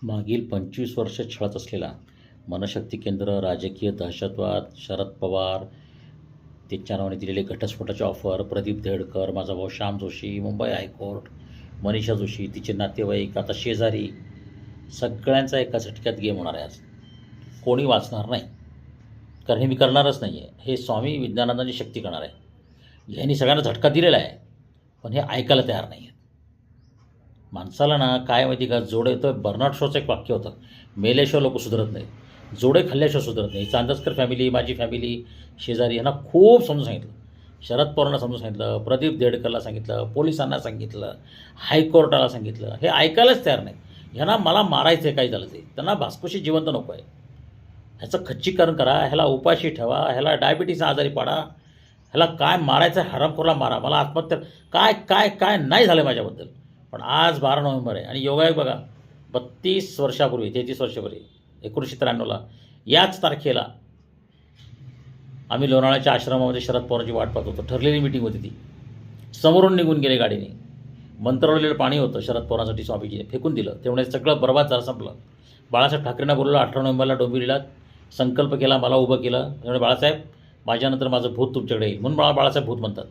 मागील 25 वर्ष छळत असलेला मनशक्ती केंद्र, राजकीय दहशतवाद, शरद पवार, त्यांच्या नावाने दिलेले घटस्फोटाची ऑफर, प्रदीप धेडकर, माझा भाऊ श्याम जोशी, मुंबई हायकोर्ट, मनीषा जोशी, तिचे नातेवाईक, आता शेजारी, सगळ्यांचा एका झटक्यात गेम होणार आहे आज. कोणी वाचणार नाही, कारण हे मी करणारच नाही आहे. हे स्वामी विज्ञानानंदांची शक्ती करणार आहे. ह्यांनी सगळ्यांना झटका दिलेला आहे, पण हे ऐकायला तयार नाही आहेत. माणसाला ना काय माहिती का, जोडे तर बर्नार्ड शॉचं एक वाक्य होतं, मेल्याशिवाय लोक सुधरत नाही, जोडे खाल्ल्याशिवाय सुधरत नाही. चांदसकर फॅमिली, माझी फॅमिली, शेजारी यांना खूप समजून सांगितलं. शरद पवारांना समजून सांगितलं, प्रदीप धेडकरला सांगितलं, पोलिसांना सांगितलं, हायकोर्टाला सांगितलं. हे ऐकायलाच तयार नाही. ह्यांना मला मारायचं आहे, काय झालं ते. त्यांना भास्कोशी जिवंत नको आहे. ह्याचं खच्चीकरण करा, ह्याला उपाशी ठेवा, ह्याला डायबिटीसचा आजारी पाडा, ह्याला काय मारायचं हरामखोरला मारा. मला आत्महत्या काय काय काय नाही झालं माझ्याबद्दल. पण आज 12 नोव्हेंबर आहे आणि योगायोग बघा, 32 वर्षापूर्वी, 33 वर्षापूर्वी 1993ला याच तारखेला आम्ही लोणावळ्याच्या आश्रमामध्ये शरद पवारांची वाट पाहत होतो. ठरलेली मीटिंग होती ती. समोरून निघून गेले गाडीने. मंत्रवलेलं पाणी होतं शरद पवारांसाठी, स्वामीजीने फेकून दिलं. तेवढे सगळं बरबाद झालं, संपलं. बाळासाहेब ठाकरेंना बोलवलं 18 नोव्हेंबरला डोंबिवलीला, संकल्प केला, मला उभं केलं. त्यामुळे बाळासाहेब, माझ्यानंतर माझं भूत तुमच्याकडे येईल, म्हणून मला बाळासाहेब भूत म्हणतात.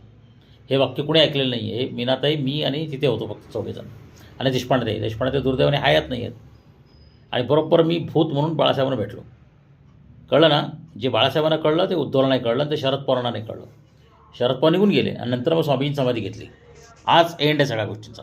हे वाक्य कुणी ऐकलेलं नाही आहे. मीनाताई, मी आणि तिथे होतो फक्त चौघेजण, आणि देशपांडे दुर्दैवाने हयात नाही आहेत. आणि बरोबर मी भूत म्हणून बाळासाहेबांना भेटलो. कळलं ना, जे बाळासाहेबांना कळलं ते उद्धवला नाही कळलं, आणि ते शरद पवारांना नाही कळलं. शरद पवार निघून गेले आणि नंतर मग स्वामीजींची समाधी घेतली. आज एंड आहे सगळ्या गोष्टींचा.